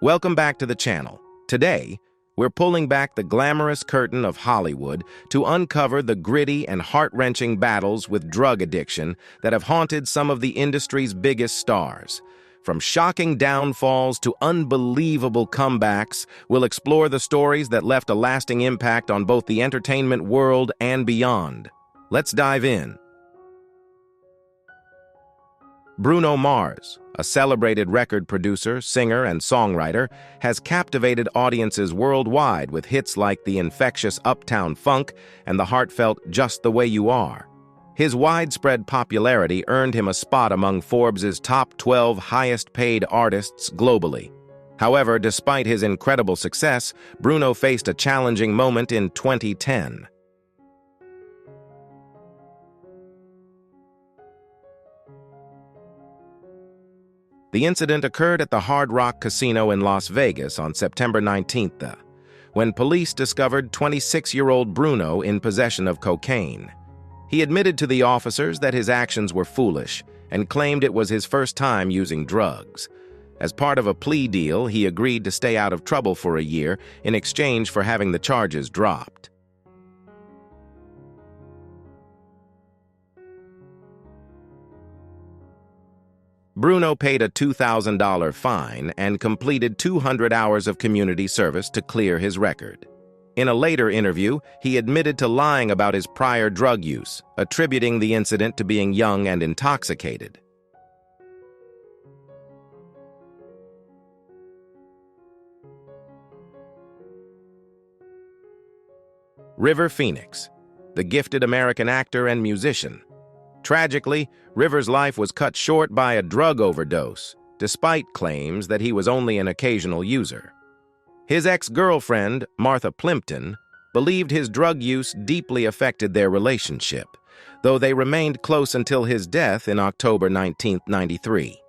Welcome back to the channel. Today, we're pulling back the glamorous curtain of Hollywood to uncover the gritty and heart-wrenching battles with drug addiction that have haunted some of the industry's biggest stars. From shocking downfalls to unbelievable comebacks, we'll explore the stories that left a lasting impact on both the entertainment world and beyond. Let's dive in. Bruno Mars, a celebrated record producer, singer, and songwriter, has captivated audiences worldwide with hits like the infectious Uptown Funk and the heartfelt Just the Way You Are. His widespread popularity earned him a spot among Forbes' top 12 highest-paid artists globally. However, despite his incredible success, Bruno faced a challenging moment in 2010. The incident occurred at the Hard Rock Casino in Las Vegas on September 19th, when police discovered 26-year-old Bruno in possession of cocaine. He admitted to the officers that his actions were foolish and claimed it was his first time using drugs. As part of a plea deal, he agreed to stay out of trouble for a year in exchange for having the charges dropped. Bruno paid a $2,000 fine and completed 200 hours of community service to clear his record. In a later interview, he admitted to lying about his prior drug use, attributing the incident to being young and intoxicated. River Phoenix, the gifted American actor and musician. Tragically, River's life was cut short by a drug overdose, despite claims that he was only an occasional user. His ex-girlfriend, Martha Plimpton, believed his drug use deeply affected their relationship, though they remained close until his death in October 1993.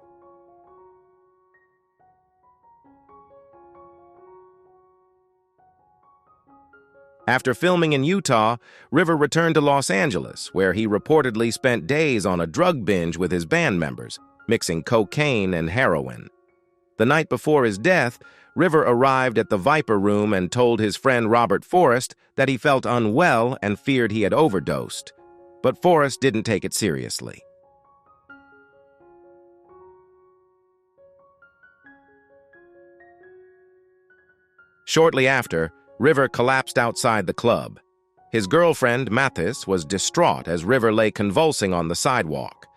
After filming in Utah, River returned to Los Angeles, where he reportedly spent days on a drug binge with his band members, mixing cocaine and heroin. The night before his death, River arrived at the Viper Room and told his friend Robert Forrest that he felt unwell and feared he had overdosed. But Forrest didn't take it seriously. Shortly after, River collapsed outside the club. His girlfriend, Mathis, was distraught as River lay convulsing on the sidewalk.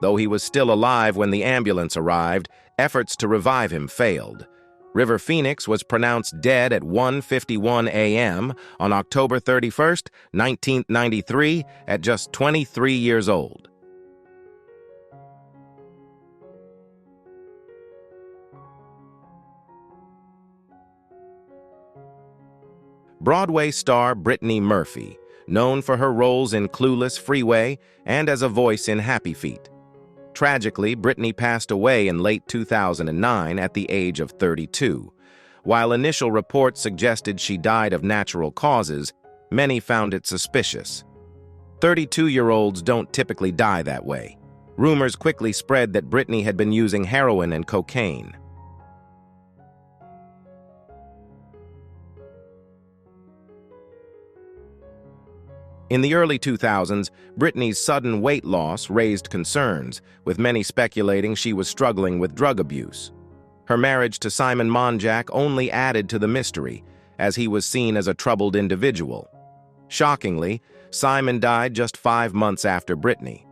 Though he was still alive when the ambulance arrived, efforts to revive him failed. River Phoenix was pronounced dead at 1:51 a.m. on October 31st, 1993, at just 23 years old. Broadway star Britney Murphy, known for her roles in Clueless, Freeway, and as a voice in Happy Feet. Tragically, Britney passed away in late 2009 at the age of 32. While initial reports suggested she died of natural causes, many found it suspicious. 32-year-olds don't typically die that way. Rumors quickly spread that Britney had been using heroin and cocaine. In the early 2000s, Britney's sudden weight loss raised concerns, with many speculating she was struggling with drug abuse. Her marriage to Simon Monjack only added to the mystery, as he was seen as a troubled individual. Shockingly, Simon died just 5 months after Britney.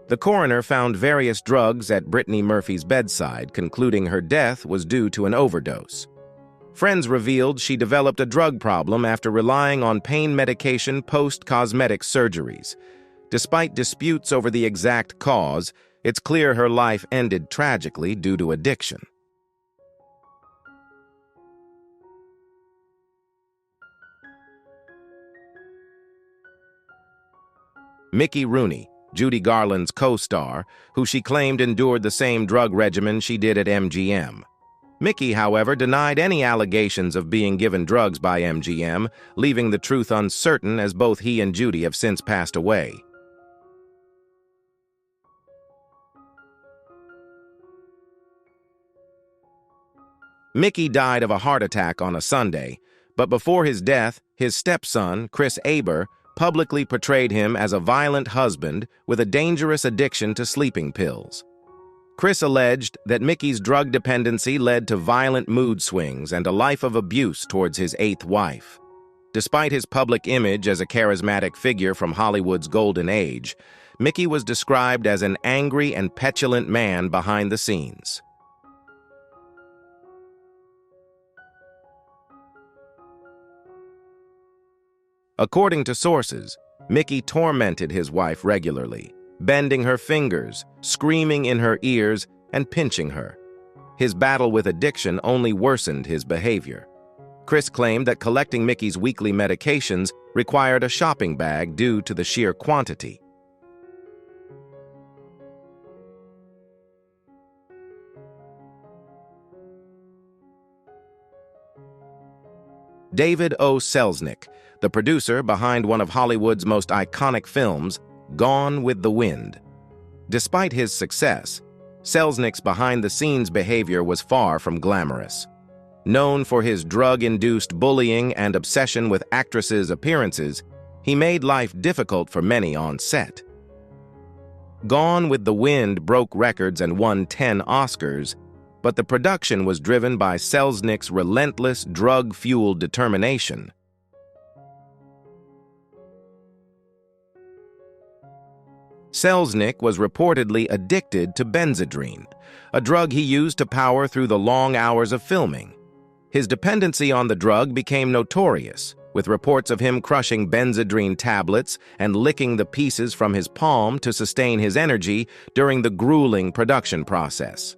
The coroner found various drugs at Britney Murphy's bedside, concluding her death was due to an overdose. Friends revealed she developed a drug problem after relying on pain medication post-cosmetic surgeries. Despite disputes over the exact cause, it's clear her life ended tragically due to addiction. Mickey Rooney, Judy Garland's co-star, who she claimed endured the same drug regimen she did at MGM. Mickey, however, denied any allegations of being given drugs by MGM, leaving the truth uncertain as both he and Judy have since passed away. Mickey died of a heart attack on a Sunday, but before his death, his stepson, Chris Aber, publicly portrayed him as a violent husband with a dangerous addiction to sleeping pills. Chris alleged that Mickey's drug dependency led to violent mood swings and a life of abuse towards his eighth wife. Despite his public image as a charismatic figure from Hollywood's golden age, Mickey was described as an angry and petulant man behind the scenes. According to sources, Mickey tormented his wife regularly, bending her fingers, screaming in her ears, and pinching her. His battle with addiction only worsened his behavior. Chris claimed that collecting Mickey's weekly medications required a shopping bag due to the sheer quantity. David O. Selznick, the producer behind one of Hollywood's most iconic films, Gone with the Wind. Despite his success, Selznick's behind-the-scenes behavior was far from glamorous. Known for his drug-induced bullying and obsession with actresses' appearances, he made life difficult for many on set. Gone with the Wind broke records and won 10 Oscars, but the production was driven by Selznick's relentless, drug-fueled determination. Selznick was reportedly addicted to Benzedrine, a drug he used to power through the long hours of filming. His dependency on the drug became notorious, with reports of him crushing Benzedrine tablets and licking the pieces from his palm to sustain his energy during the grueling production process.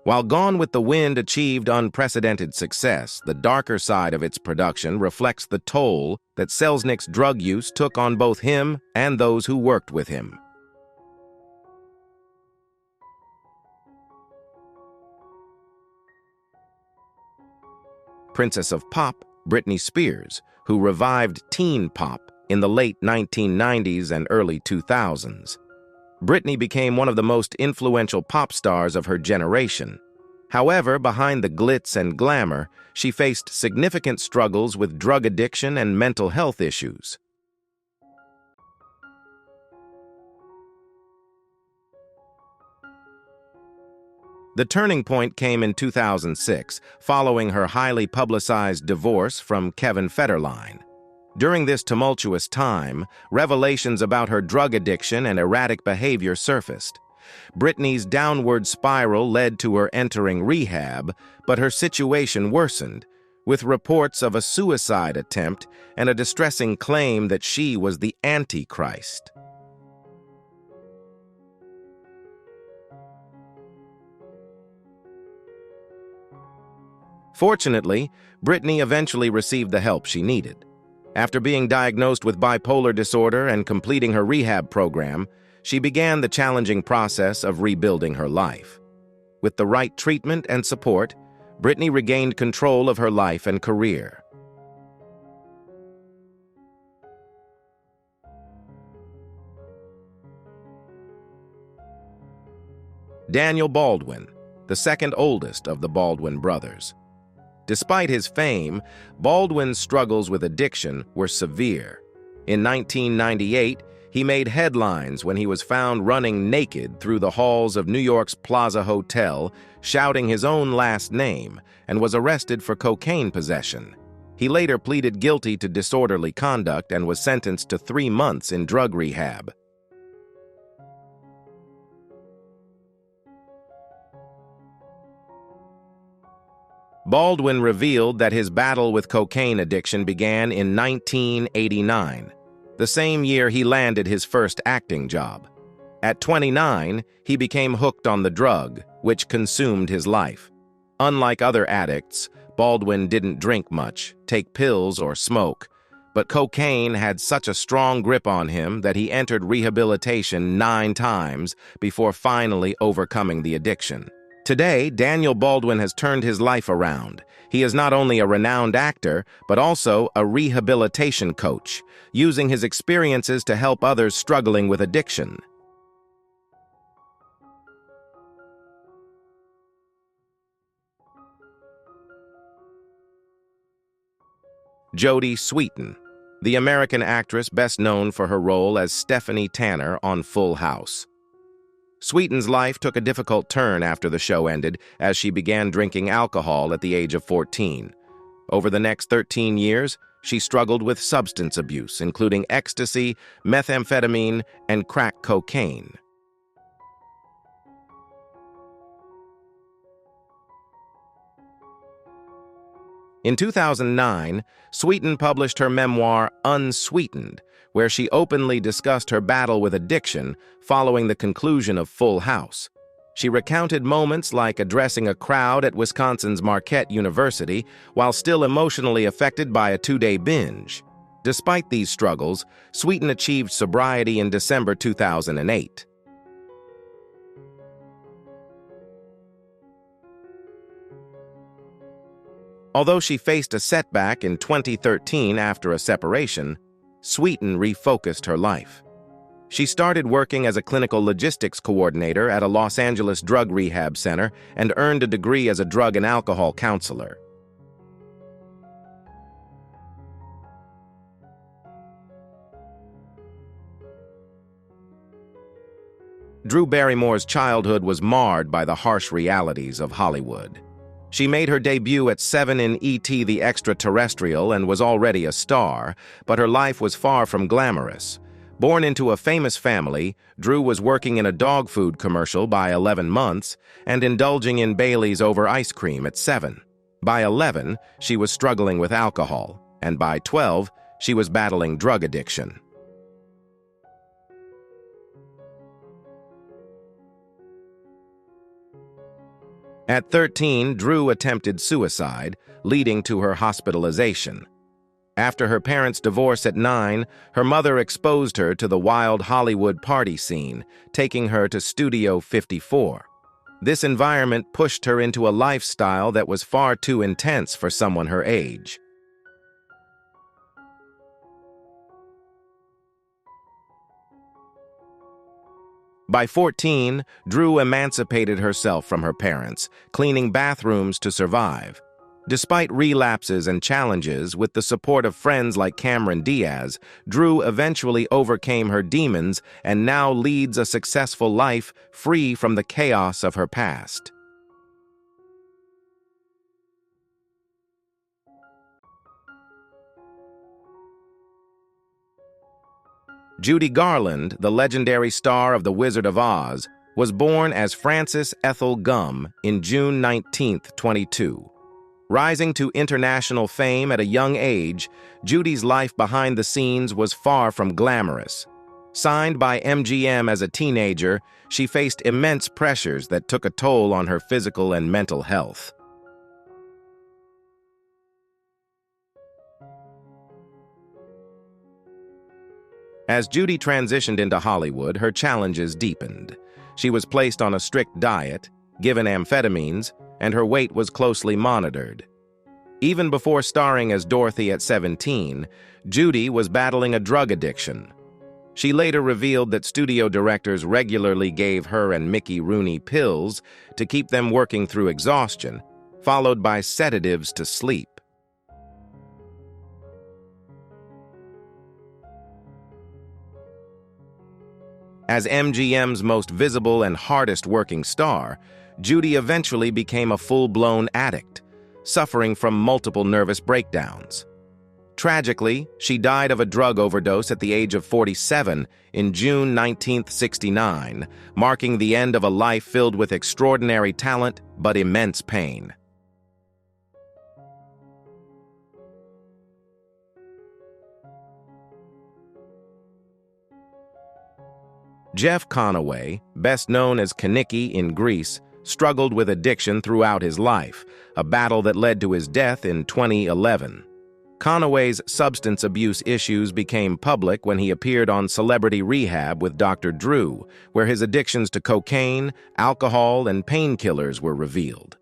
While Gone with the Wind achieved unprecedented success, the darker side of its production reflects the toll that Selznick's drug use took on both him and those who worked with him. Princess of Pop, Britney Spears, who revived teen pop in the late 1990s and early 2000s. Britney became one of the most influential pop stars of her generation. However, behind the glitz and glamour, she faced significant struggles with drug addiction and mental health issues. The turning point came in 2006, following her highly publicized divorce from Kevin Federline. During this tumultuous time, revelations about her drug addiction and erratic behavior surfaced. Britney's downward spiral led to her entering rehab, but her situation worsened, with reports of a suicide attempt and a distressing claim that she was the Antichrist. Fortunately, Britney eventually received the help she needed. After being diagnosed with bipolar disorder and completing her rehab program, she began the challenging process of rebuilding her life. With the right treatment and support, Britney regained control of her life and career. Daniel Baldwin, the second oldest of the Baldwin brothers. Despite his fame, Baldwin's struggles with addiction were severe. In 1998, he made headlines when he was found running naked through the halls of New York's Plaza Hotel, shouting his own last name, and was arrested for cocaine possession. He later pleaded guilty to disorderly conduct and was sentenced to 3 months in drug rehab. Baldwin revealed that his battle with cocaine addiction began in 1989, the same year he landed his first acting job. At 29, he became hooked on the drug, which consumed his life. Unlike other addicts, Baldwin didn't drink much, take pills, or smoke, but cocaine had such a strong grip on him that he entered rehabilitation 9 times before finally overcoming the addiction. Today, Daniel Baldwin has turned his life around. He is not only a renowned actor, but also a rehabilitation coach, using his experiences to help others struggling with addiction. Jodie Sweetin, the American actress best known for her role as Stephanie Tanner on Full House. Sweetin's life took a difficult turn after the show ended as she began drinking alcohol at the age of 14. Over the next 13 years, she struggled with substance abuse, including ecstasy, methamphetamine, and crack cocaine. In 2009, Sweetin published her memoir, Unsweetened, where she openly discussed her battle with addiction following the conclusion of Full House. She recounted moments like addressing a crowd at Wisconsin's Marquette University while still emotionally affected by a 2-day binge. Despite these struggles, Sweetin achieved sobriety in December 2008. Although she faced a setback in 2013 after a separation, Sweetin refocused her life. She started working as a clinical logistics coordinator at a Los Angeles drug rehab center and earned a degree as a drug and alcohol counselor. Drew Barrymore's childhood was marred by the harsh realities of Hollywood. She made her debut at 7 in E.T. the Extraterrestrial and was already a star, but her life was far from glamorous. Born into a famous family, Drew was working in a dog food commercial by 11 months and indulging in Bailey's over ice cream at 7. By 11, she was struggling with alcohol, and by 12, she was battling drug addiction. At 13, Drew attempted suicide, leading to her hospitalization. After her parents' divorce at 9, her mother exposed her to the wild Hollywood party scene, taking her to Studio 54. This environment pushed her into a lifestyle that was far too intense for someone her age. By 14, Drew emancipated herself from her parents, cleaning bathrooms to survive. Despite relapses and challenges, with the support of friends like Cameron Diaz, Drew eventually overcame her demons and now leads a successful life free from the chaos of her past. Judy Garland, the legendary star of The Wizard of Oz, was born as Frances Ethel Gum in June 19, 22. Rising to international fame at a young age, Judy's life behind the scenes was far from glamorous. Signed by MGM as a teenager, she faced immense pressures that took a toll on her physical and mental health. As Judy transitioned into Hollywood, her challenges deepened. She was placed on a strict diet, given amphetamines, and her weight was closely monitored. Even before starring as Dorothy at 17, Judy was battling a drug addiction. She later revealed that studio directors regularly gave her and Mickey Rooney pills to keep them working through exhaustion, followed by sedatives to sleep. As MGM's most visible and hardest-working star, Judy eventually became a full-blown addict, suffering from multiple nervous breakdowns. Tragically, she died of a drug overdose at the age of 47 in June 1969, marking the end of a life filled with extraordinary talent but immense pain. Jeff Conaway, best known as Kenickie in Grease, struggled with addiction throughout his life, a battle that led to his death in 2011. Conaway's substance abuse issues became public when he appeared on Celebrity Rehab with Dr. Drew, where his addictions to cocaine, alcohol, and painkillers were revealed.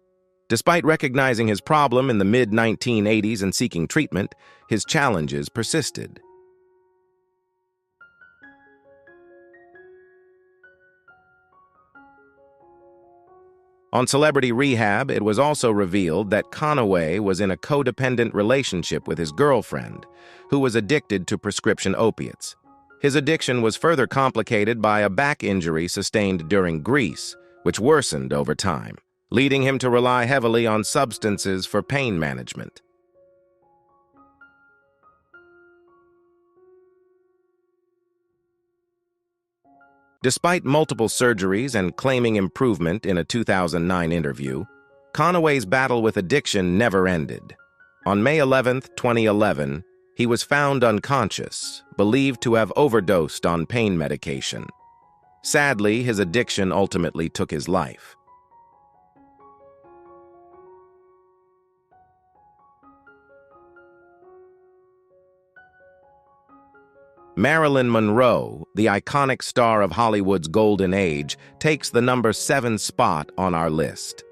Despite recognizing his problem in the mid-1980s and seeking treatment, his challenges persisted. On Celebrity Rehab, it was also revealed that Conaway was in a codependent relationship with his girlfriend, who was addicted to prescription opiates. His addiction was further complicated by a back injury sustained during Greece, which worsened over time, leading him to rely heavily on substances for pain management. Despite multiple surgeries and claiming improvement in a 2009 interview, Conaway's battle with addiction never ended. On May 11, 2011, he was found unconscious, believed to have overdosed on pain medication. Sadly, his addiction ultimately took his life. Marilyn Monroe, the iconic star of Hollywood's golden age, takes the number 7 spot on our list.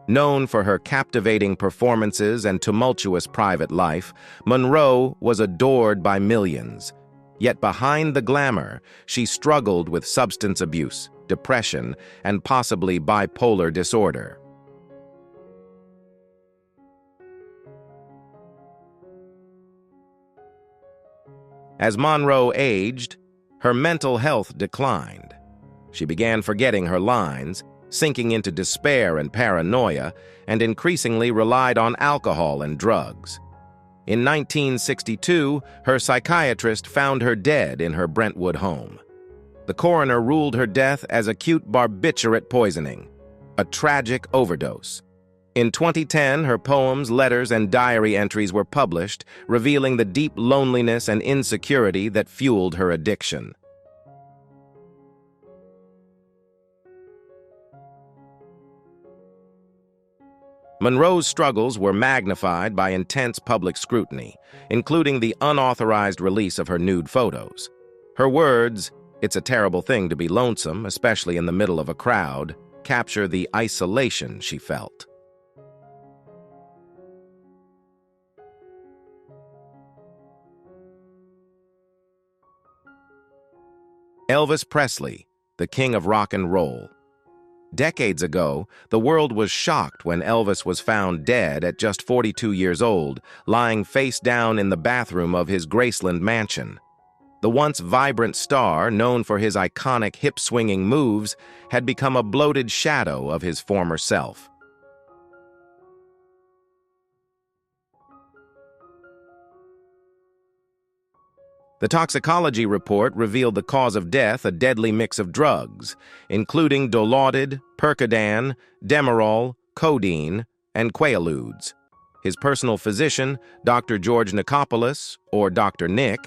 Known for her captivating performances and tumultuous private life, Monroe was adored by millions. Yet behind the glamour, she struggled with substance abuse, depression, and possibly bipolar disorder. As Monroe aged, her mental health declined. She began forgetting her lines, sinking into despair and paranoia, and increasingly relied on alcohol and drugs. In 1962, her psychiatrist found her dead in her Brentwood home. The coroner ruled her death as acute barbiturate poisoning, a tragic overdose. In 2010, her poems, letters, and diary entries were published, revealing the deep loneliness and insecurity that fueled her addiction. Monroe's struggles were magnified by intense public scrutiny, including the unauthorized release of her nude photos. Her words, "It's a terrible thing to be lonesome, especially in the middle of a crowd," capture the isolation she felt. Elvis Presley, the king of rock and roll. Decades ago, the world was shocked when Elvis was found dead at just 42 years old, lying face down in the bathroom of his Graceland mansion. The once vibrant star, known for his iconic hip-swinging moves, had become a bloated shadow of his former self. The toxicology report revealed the cause of death a deadly mix of drugs, including Dilaudid, Percodan, Demerol, codeine, and Quaaludes. His personal physician, Dr. George Nicopolis, or Dr. Nick,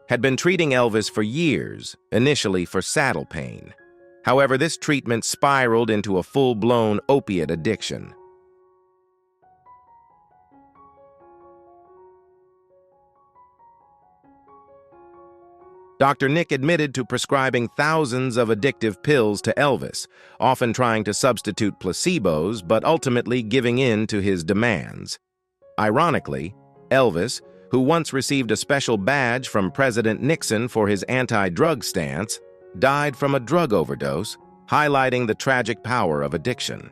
had been treating Elvis for years, initially for saddle pain. However, this treatment spiraled into a full-blown opiate addiction. Dr. Nick admitted to prescribing thousands of addictive pills to Elvis, often trying to substitute placebos, but ultimately giving in to his demands. Ironically, Elvis, who once received a special badge from President Nixon for his anti-drug stance, died from a drug overdose, highlighting the tragic power of addiction.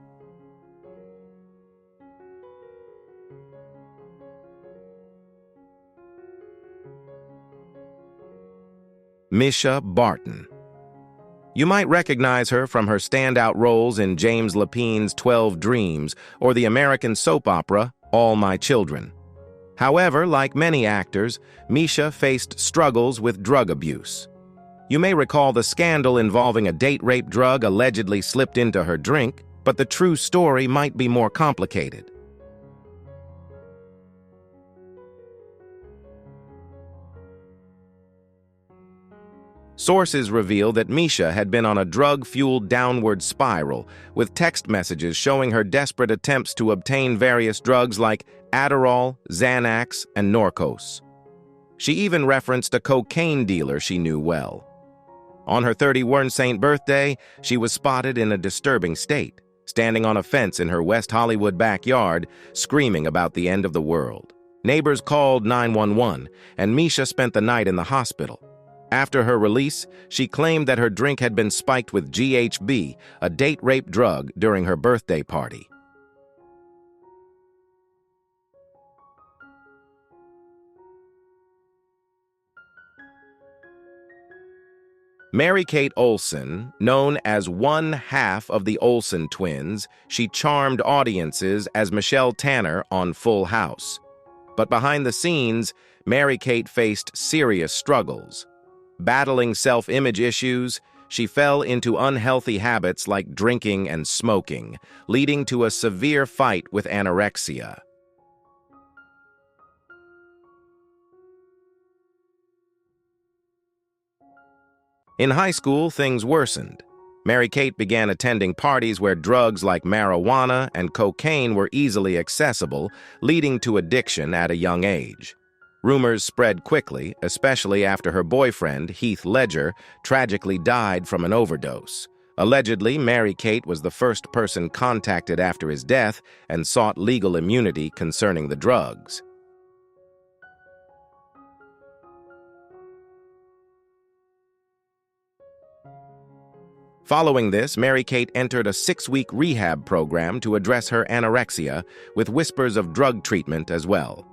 Misha Barton. You might recognize her from her standout roles in James Lapine's 12 Dreams or the American soap opera All My Children. However, like many actors, Misha faced struggles with drug abuse. You may recall the scandal involving a date rape drug allegedly slipped into her drink, but the true story might be more complicated. Sources reveal that Misha had been on a drug-fueled downward spiral, with text messages showing her desperate attempts to obtain various drugs like Adderall, Xanax, and Norcos. She even referenced a cocaine dealer she knew well. On her 31st birthday, she was spotted in a disturbing state, standing on a fence in her West Hollywood backyard, screaming about the end of the world. Neighbors called 911, and Misha spent the night in the hospital. After her release, she claimed that her drink had been spiked with GHB, a date rape drug, during her birthday party. MaryKate Olsen, known as one half of the Olsen twins, she charmed audiences as Michelle Tanner on Full House. But behind the scenes, MaryKate faced serious struggles. Battling self-image issues, she fell into unhealthy habits like drinking and smoking, leading to a severe fight with anorexia. In high school, things worsened. MaryKate began attending parties where drugs like marijuana and cocaine were easily accessible, leading to addiction at a young age. Rumors spread quickly, especially after her boyfriend, Heath Ledger, tragically died from an overdose. Allegedly, MaryKate was the first person contacted after his death and sought legal immunity concerning the drugs. Following this, MaryKate entered a 6-week rehab program to address her anorexia, with whispers of drug treatment as well.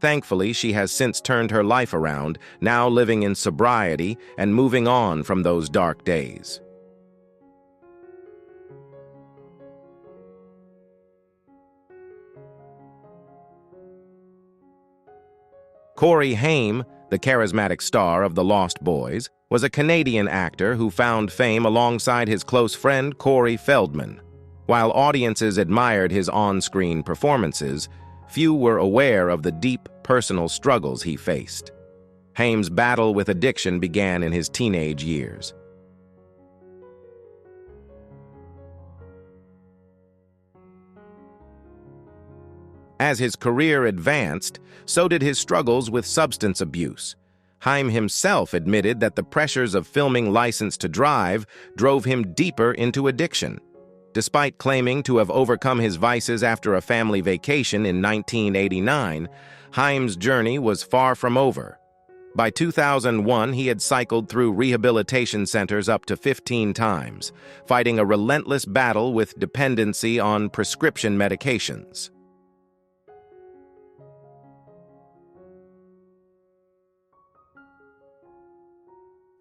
Thankfully, she has since turned her life around, now living in sobriety and moving on from those dark days. Corey Haim, the charismatic star of The Lost Boys, was a Canadian actor who found fame alongside his close friend Corey Feldman. While audiences admired his on-screen performances, few were aware of the deep personal struggles he faced. Haim's battle with addiction began in his teenage years. As his career advanced, so did his struggles with substance abuse. Haim himself admitted that the pressures of filming License to Drive drove him deeper into addiction. Despite claiming to have overcome his vices after a family vacation in 1989, Haim's journey was far from over. By 2001, he had cycled through rehabilitation centers up to 15 times, fighting a relentless battle with dependency on prescription medications.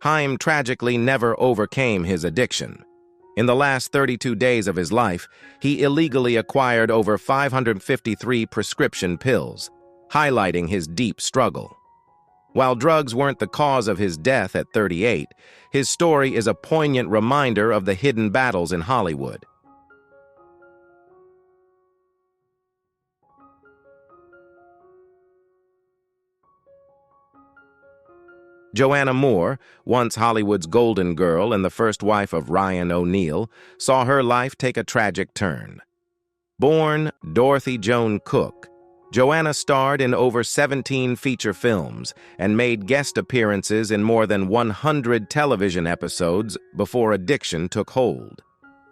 Haim tragically never overcame his addiction. In the last 32 days of his life, he illegally acquired over 553 prescription pills, highlighting his deep struggle. While drugs weren't the cause of his death at 38, his story is a poignant reminder of the hidden battles in Hollywood. Joanna Moore, once Hollywood's golden girl and the first wife of Ryan O'Neal, saw her life take a tragic turn. Born Dorothy Joan Cook, Joanna starred in over 17 feature films and made guest appearances in more than 100 television episodes before addiction took hold.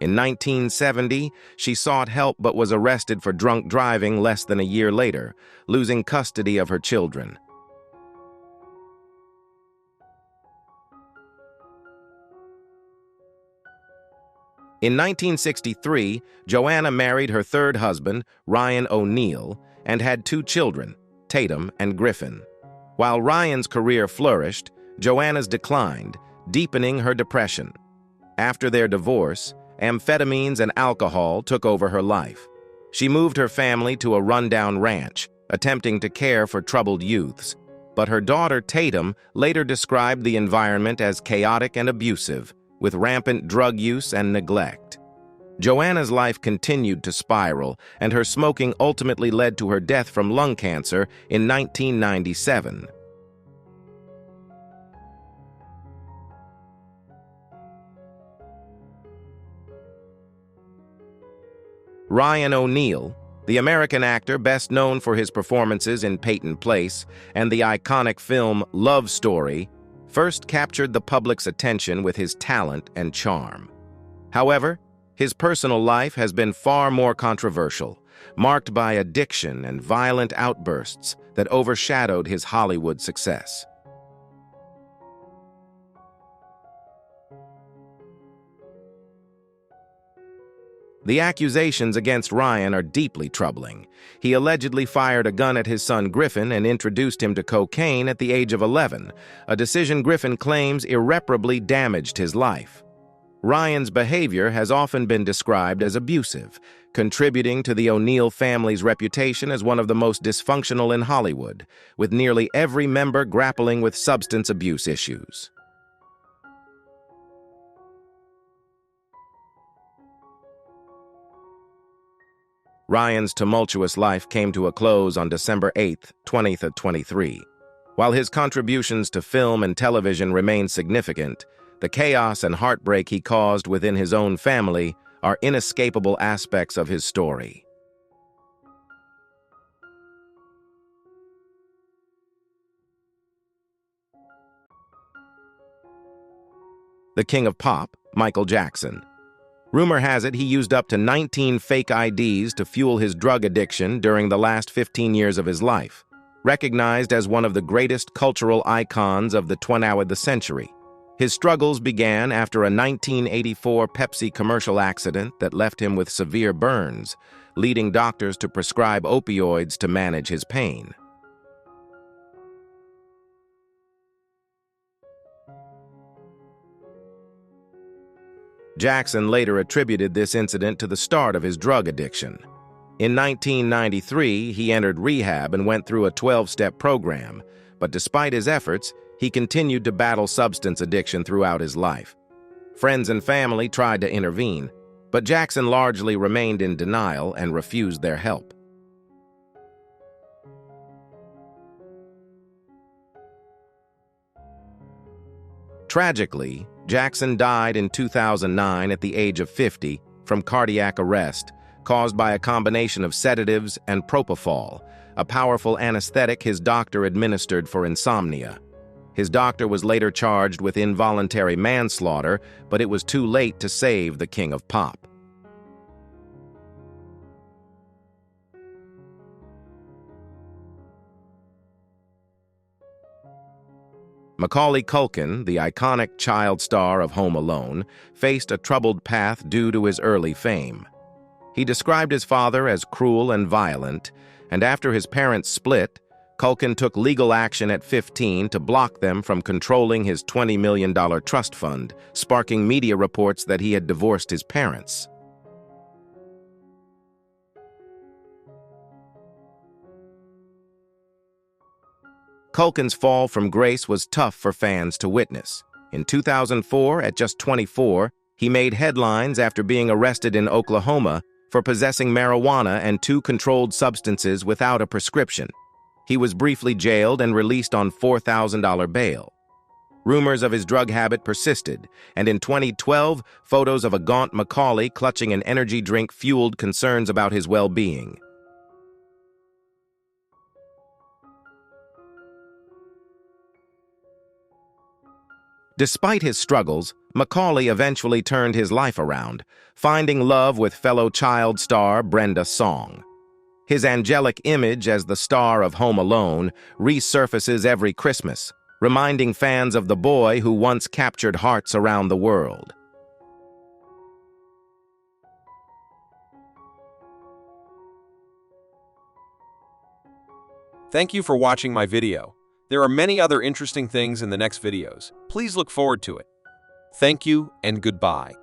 In 1970, she sought help but was arrested for drunk driving less than a year later, losing custody of her children. In 1963, Joanna married her third husband, Ryan O'Neal, and had 2 children, Tatum and Griffin. While Ryan's career flourished, Joanna's declined, deepening her depression. After their divorce, amphetamines and alcohol took over her life. She moved her family to a rundown ranch, attempting to care for troubled youths. But her daughter Tatum later described the environment as chaotic and abusive, with rampant drug use and neglect. Joanna's life continued to spiral, and her smoking ultimately led to her death from lung cancer in 1997. Ryan O'Neal, the American actor best known for his performances in Peyton Place and the iconic film Love Story, first captured the public's attention with his talent and charm. However, his personal life has been far more controversial, marked by addiction and violent outbursts that overshadowed his Hollywood success. The accusations against Ryan are deeply troubling. He allegedly fired a gun at his son Griffin and introduced him to cocaine at the age of 11, a decision Griffin claims irreparably damaged his life. Ryan's behavior has often been described as abusive, contributing to the ONeal family's reputation as one of the most dysfunctional in Hollywood, with nearly every member grappling with substance abuse issues. Ryan's tumultuous life came to a close on December 8, 2023. While his contributions to film and television remain significant, the chaos and heartbreak he caused within his own family are inescapable aspects of his story. The King of Pop, Michael Jackson. Rumor has it he used up to 19 fake IDs to fuel his drug addiction during the last 15 years of his life. Recognized as one of the greatest cultural icons of the 20th century, his struggles began after a 1984 Pepsi commercial accident that left him with severe burns, leading doctors to prescribe opioids to manage his pain. Jackson later attributed this incident to the start of his drug addiction. In 1993, he entered rehab and went through a 12-step program, but despite his efforts, he continued to battle substance addiction throughout his life. Friends and family tried to intervene, but Jackson largely remained in denial and refused their help. Tragically, Jackson died in 2009 at the age of 50 from cardiac arrest caused by a combination of sedatives and propofol, a powerful anesthetic his doctor administered for insomnia. His doctor was later charged with involuntary manslaughter, but it was too late to save the King of Pop. Macaulay Culkin, the iconic child star of Home Alone, faced a troubled path due to his early fame. He described his father as cruel and violent, and after his parents split, Culkin took legal action at 15 to block them from controlling his $20 million trust fund, sparking media reports that he had divorced his parents. Culkin's fall from grace was tough for fans to witness. In 2004, at just 24, he made headlines after being arrested in Oklahoma for possessing marijuana and 2 controlled substances without a prescription. He was briefly jailed and released on $4,000 bail. Rumors of his drug habit persisted, and in 2012, photos of a gaunt Macaulay clutching an energy drink fueled concerns about his well-being. Despite his struggles, Macaulay eventually turned his life around, finding love with fellow child star Brenda Song. His angelic image as the star of Home Alone resurfaces every Christmas, reminding fans of the boy who once captured hearts around the world. Thank you for watching my video. There are many other interesting things in the next videos. Please look forward to it. Thank you and goodbye.